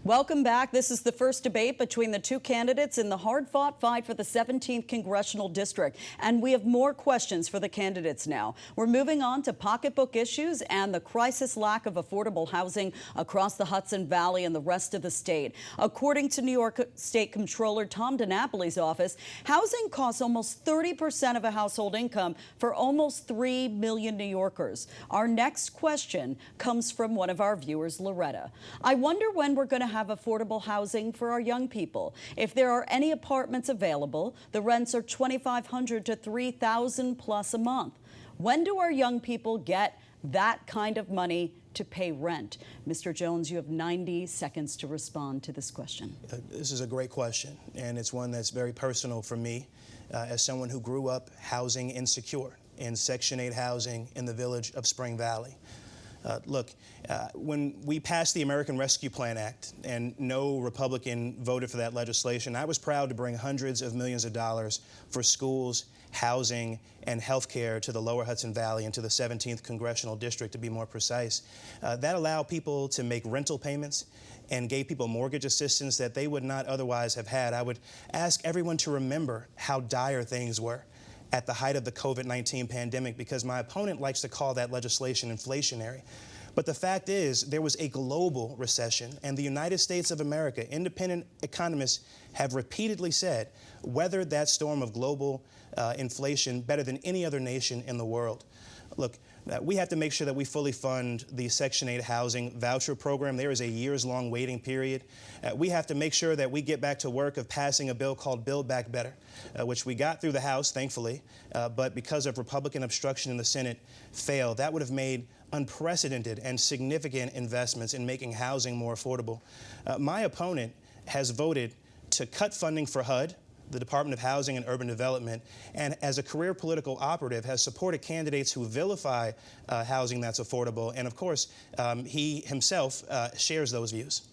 Welcome back. This is the first debate between the two candidates in the hard-fought fight for the 17th Congressional District. And we have more questions for the candidates now. We're moving on to pocketbook issues and the crisis lack of affordable housing across the Hudson Valley and the rest of the state. According to New York State Comptroller Tom DiNapoli's office, housing costs almost 30% of a household income for almost 3 million New Yorkers. Our next question comes from one of our viewers, Loretta. I wonder when we're going to have affordable housing for our young people. If there are any apartments available, the rents are $2,500 to $3,000 plus a month. When do our young people get that kind of money to pay rent? Mr. Jones, you have 90 seconds to respond to this question. This is a great question, and it's one that's very personal for me as someone who grew up housing insecure in Section 8 housing in the village of Spring Valley. Look, when we passed the American Rescue Plan Act and no Republican voted for that legislation, I was proud to bring hundreds of millions of dollars for schools, housing, and health care to the lower Hudson Valley and to the 17th Congressional District, to be more precise. That allowed people to make rental payments and gave people mortgage assistance that they would not otherwise have had. I would ask everyone to remember how dire things were at the height of the COVID-19 pandemic, because my opponent likes to call that legislation inflationary. But the fact is, there was a global recession, and the United States of America, independent economists have repeatedly said, weathered that storm of global inflation better than any other nation in the world. Look, we have to make sure that we fully fund the Section 8 housing voucher program. There is a years-long waiting period. We have to make sure that we get back to work of passing a bill called Build Back Better, which we got through the House, thankfully, but because of Republican obstruction in the Senate, failed. That would have made unprecedented and significant investments in making housing more affordable. My opponent has voted to cut funding for HUD, the Department of Housing and Urban Development, and as a career political operative has supported candidates who vilify housing that's affordable. And of course, he himself shares those views.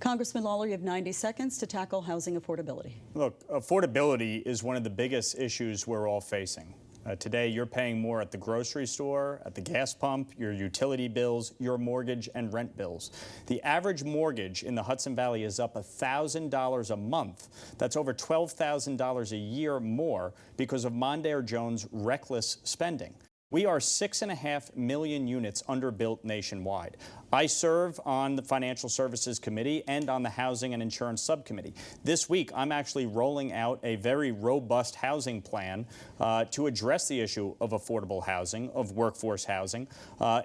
Congressman Lawler, you have 90 seconds to tackle housing affordability. Look, affordability is one of the biggest issues we're all facing. Today, you're paying more at the grocery store, at the gas pump, your utility bills, your mortgage and rent bills. The average mortgage in the Hudson Valley is up $1,000 a month. That's over $12,000 a year more because of Mondaire Jones' reckless spending. We are 6.5 million units underbuilt nationwide. I serve on the Financial Services Committee and on the Housing and Insurance Subcommittee. This week, I'm actually rolling out a very robust housing plan to address the issue of affordable housing, of workforce housing,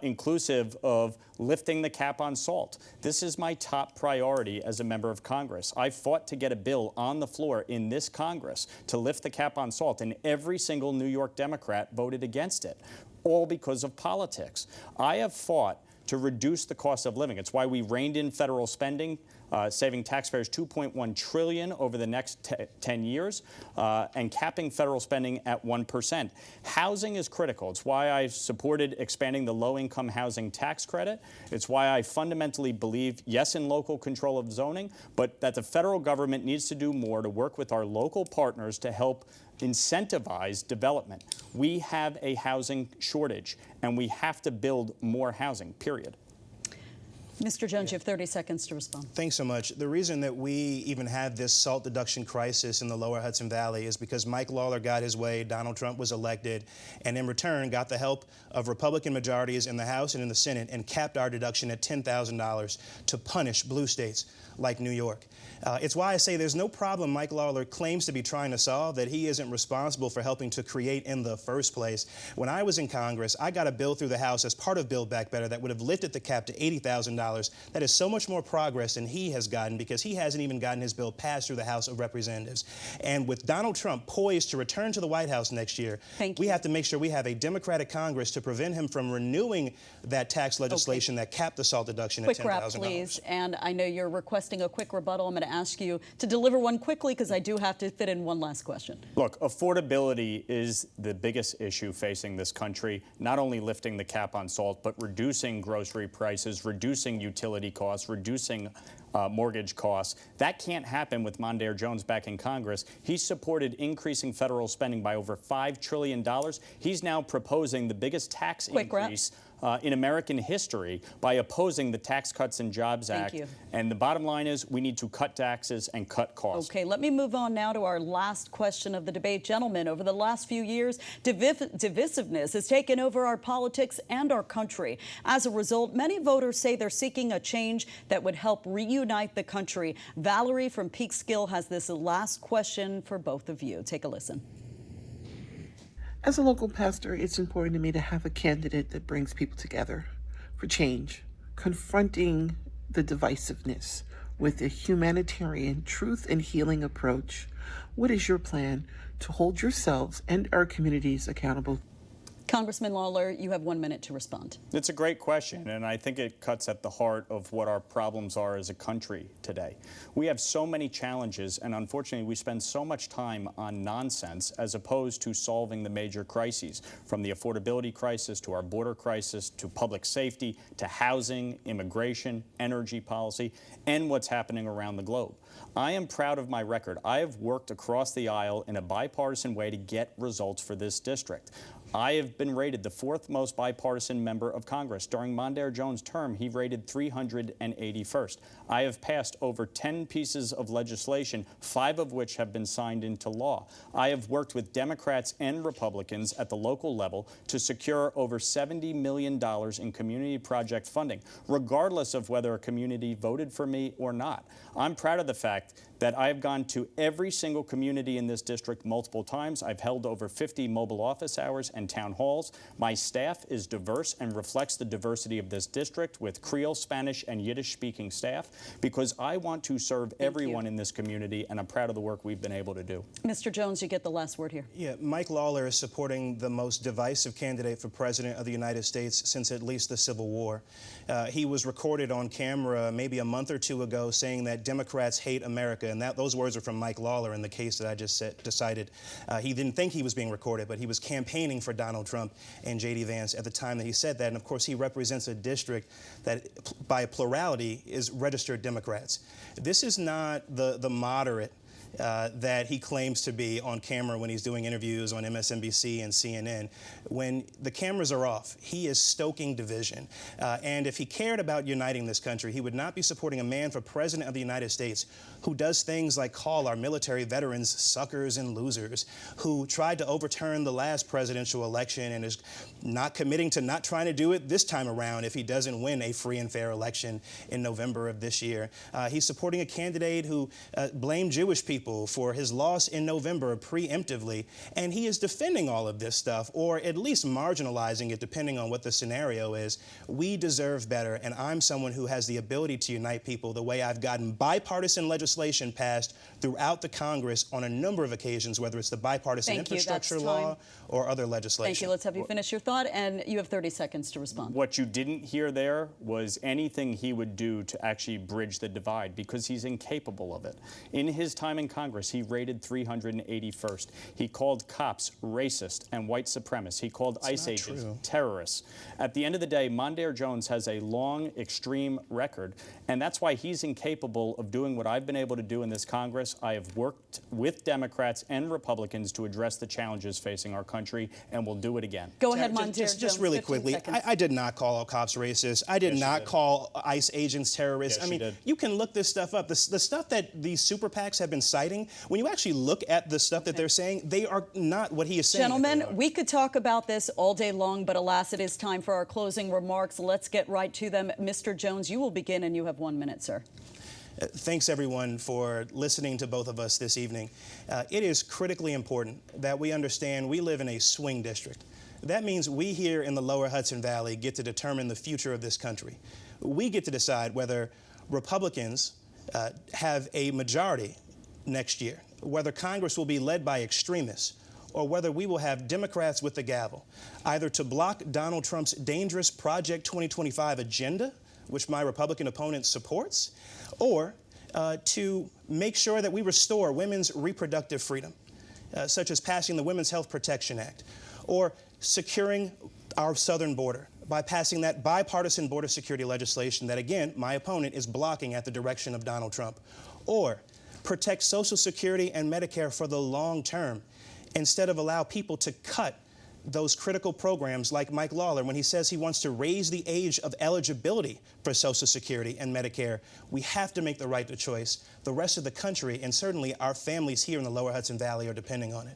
inclusive of lifting the cap on SALT. This is my top priority as a member of Congress. I fought to get a bill on the floor in this Congress to lift the cap on SALT, and every single New York Democrat voted against it, all because of politics. I have fought to reduce the cost of living. It's why we reined in federal spending, saving taxpayers $2.1 trillion over the next 10 years, and capping federal spending at 1%. Housing is critical. It's why I supported expanding the low-income housing tax credit. It's why I fundamentally believe, yes, in local control of zoning, but that the federal government needs to do more to work with our local partners to help incentivize development. We have a housing shortage, and we have to build more housing, period. Mr. Jones, you have 30 seconds to respond. Thanks so much. The reason that we even have this SALT deduction crisis in the lower Hudson Valley is because Mike Lawler got his way, Donald Trump was elected, and in return got the help of Republican majorities in the House and in the Senate and capped our deduction at $10,000 to punish blue states like New York. It's why I say there's no problem Mike Lawler claims to be trying to solve that he isn't responsible for helping to create in the first place. When I was in Congress, I got a bill through the House as part of Build Back Better that would have lifted the cap to $80,000. That is so much more progress than he has gotten because he hasn't even gotten his bill passed through the House of Representatives. And with Donald Trump poised to return to the White House next year, we have to make sure we have a Democratic Congress to prevent him from renewing that tax legislation that capped the SALT deduction at $10,000. Quick wrap, please. And I know you're requesting a quick rebuttal. I'm going to ask you to deliver one quickly because I do have to fit in one last question. Look, affordability is the biggest issue facing this country, not only lifting the cap on SALT, but reducing grocery prices, reducing utility costs, reducing mortgage costs. That can't happen with Mondaire Jones back in Congress. He supported increasing federal spending by over $5 trillion. He's now proposing the biggest tax increase in American history by opposing the Tax Cuts and Jobs Act. Thank you. And the bottom line is we need to cut taxes and cut costs. Okay, let me move on now to our last question of the debate. Gentlemen, over the last few years, divisiveness has taken over our politics and our country. As a result, many voters say they're seeking a change that would help reunite the country. Valerie from Peekskill has this last question for both of you. Take a listen. As a local pastor, it's important to me to have a candidate that brings people together for change, confronting the divisiveness with a humanitarian truth and healing approach. What is your plan to hold yourselves and our communities accountable? Congressman Lawler, you have 1 minute to respond. It's a great question, and I think it cuts at the heart of what our problems are as a country today. We have so many challenges, and unfortunately, we spend so much time on nonsense as opposed to solving the major crises, from the affordability crisis to our border crisis to public safety to housing, immigration, energy policy, and what's happening around the globe. I am proud of my record. I have worked across the aisle in a bipartisan way to get results for this district. I have been rated the 4th most bipartisan member of Congress. During Mondaire Jones' term, he rated 381st. I have passed over 10 pieces of legislation, 5 of which have been signed into law. I have worked with Democrats and Republicans at the local level to secure over $70 million in community project funding, regardless of whether a community voted for me or not. I'm proud of the fact that I've gone to every single community in this district multiple times. I've held over 50 mobile office hours and town halls. My staff is diverse and reflects the diversity of this district with Creole, Spanish, and Yiddish-speaking staff because I want to serve everyone in this community, and I'm proud of the work we've been able to do. Mr. Jones, you get the last word here. Yeah, Mike Lawler is supporting the most divisive candidate for president of the United States since at least the Civil War. He was recorded on camera maybe a month or 2 ago saying that Democrats hate America, and those words are from Mike Lawler in the case that I just decided. He didn't think he was being recorded, but he was campaigning for Donald Trump and J.D. Vance at the time that he said that. And of course, he represents a district that, by plurality, is registered Democrats. This is not the moderate that he claims to be on camera when he's doing interviews on MSNBC and CNN. When the cameras are off, he is stoking division. And if he cared about uniting this country, he would not be supporting a man for president of the United States who does things like call our military veterans suckers and losers, who tried to overturn the last presidential election and is not committing to not trying to do it this time around if he doesn't win a free and fair election in November of this year. He's supporting a candidate who blamed Jewish people for his loss in November preemptively, and he is defending all of this stuff, or at least marginalizing it depending on what the scenario is. We deserve better, and I'm someone who has the ability to unite people the way I've gotten bipartisan legislation passed throughout the Congress on a number of occasions, whether it's the bipartisan infrastructure law or other legislation. Thank you. Let's have you finish your thought, and you have 30 seconds to respond. What you didn't hear there was anything he would do to actually bridge the divide, because he's incapable of it. In his time in Congress, he rated 381st. He called cops racist and white supremacists. He called ICE agents terrorists. At the end of the day, Mondaire Jones has a long, extreme record, and that's why he's incapable of doing what I've been able to do in this Congress. I have worked with Democrats and Republicans to address the challenges facing our country, and we'll do it again. Go ahead, Mondaire Jones. Just really quickly, I did not call all cops racist. I did not call ICE agents terrorists. I mean, you can look this stuff up. The stuff that these super PACs have been citing, when you actually look at the stuff that they're saying, they are not what he is saying. Gentlemen, we could talk about this all day long, but alas, it is time for our closing remarks. Let's get right to them. Mr. Jones, you will begin, and you have 1 minute, sir. Thanks, everyone, for listening to both of us this evening. It is critically important that we understand we live in a swing district. That means we here in the lower Hudson Valley get to determine the future of this country. We get to decide whether Republicans have a majority next year, whether Congress will be led by extremists, or whether we will have Democrats with the gavel, either to block Donald Trump's dangerous Project 2025 agenda, which my Republican opponent supports, or to make sure that we restore women's reproductive freedom, such as passing the Women's Health Protection Act, or securing our southern border by passing that bipartisan border security legislation that, again, my opponent is blocking at the direction of Donald Trump, or protect Social Security and Medicare for the long term instead of allow people to cut those critical programs like Mike Lawler, when he says he wants to raise the age of eligibility for Social Security and Medicare, we have to make the right choice. The rest of the country, and certainly our families here in the Lower Hudson Valley, are depending on it.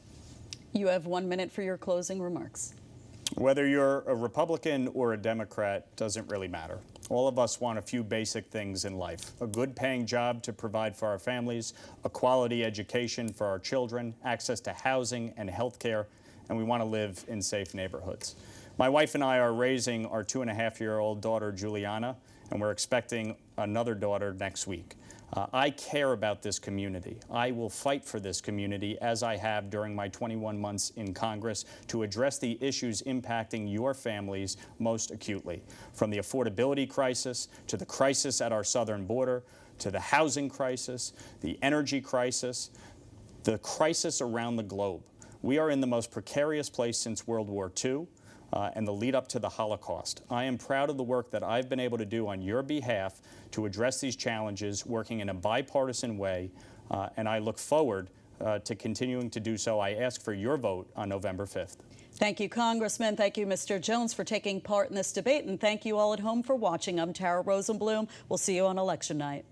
You have 1 minute for your closing remarks. Whether you're a Republican or a Democrat doesn't really matter. All of us want a few basic things in life: a good paying job to provide for our families, a quality education for our children, access to housing and health care, and we want to live in safe neighborhoods. My wife and I are raising our 2.5-year-old daughter, Juliana, and we're expecting another daughter next week. I care about this community. I will fight for this community, as I have during my 21 months in Congress, to address the issues impacting your families most acutely, from the affordability crisis to the crisis at our southern border, to the housing crisis, the energy crisis, the crisis around the globe. We are in the most precarious place since World War II. And the lead up to the Holocaust. I am proud of the work that I've been able to do on your behalf to address these challenges, working in a bipartisan way, and I look forward to continuing to do so. I ask for your vote on November 5th. Thank you, Congressman. Thank you, Mr. Jones, for taking part in this debate, and thank you all at home for watching. I'm Tara Rosenblum. We'll see you on Election Night.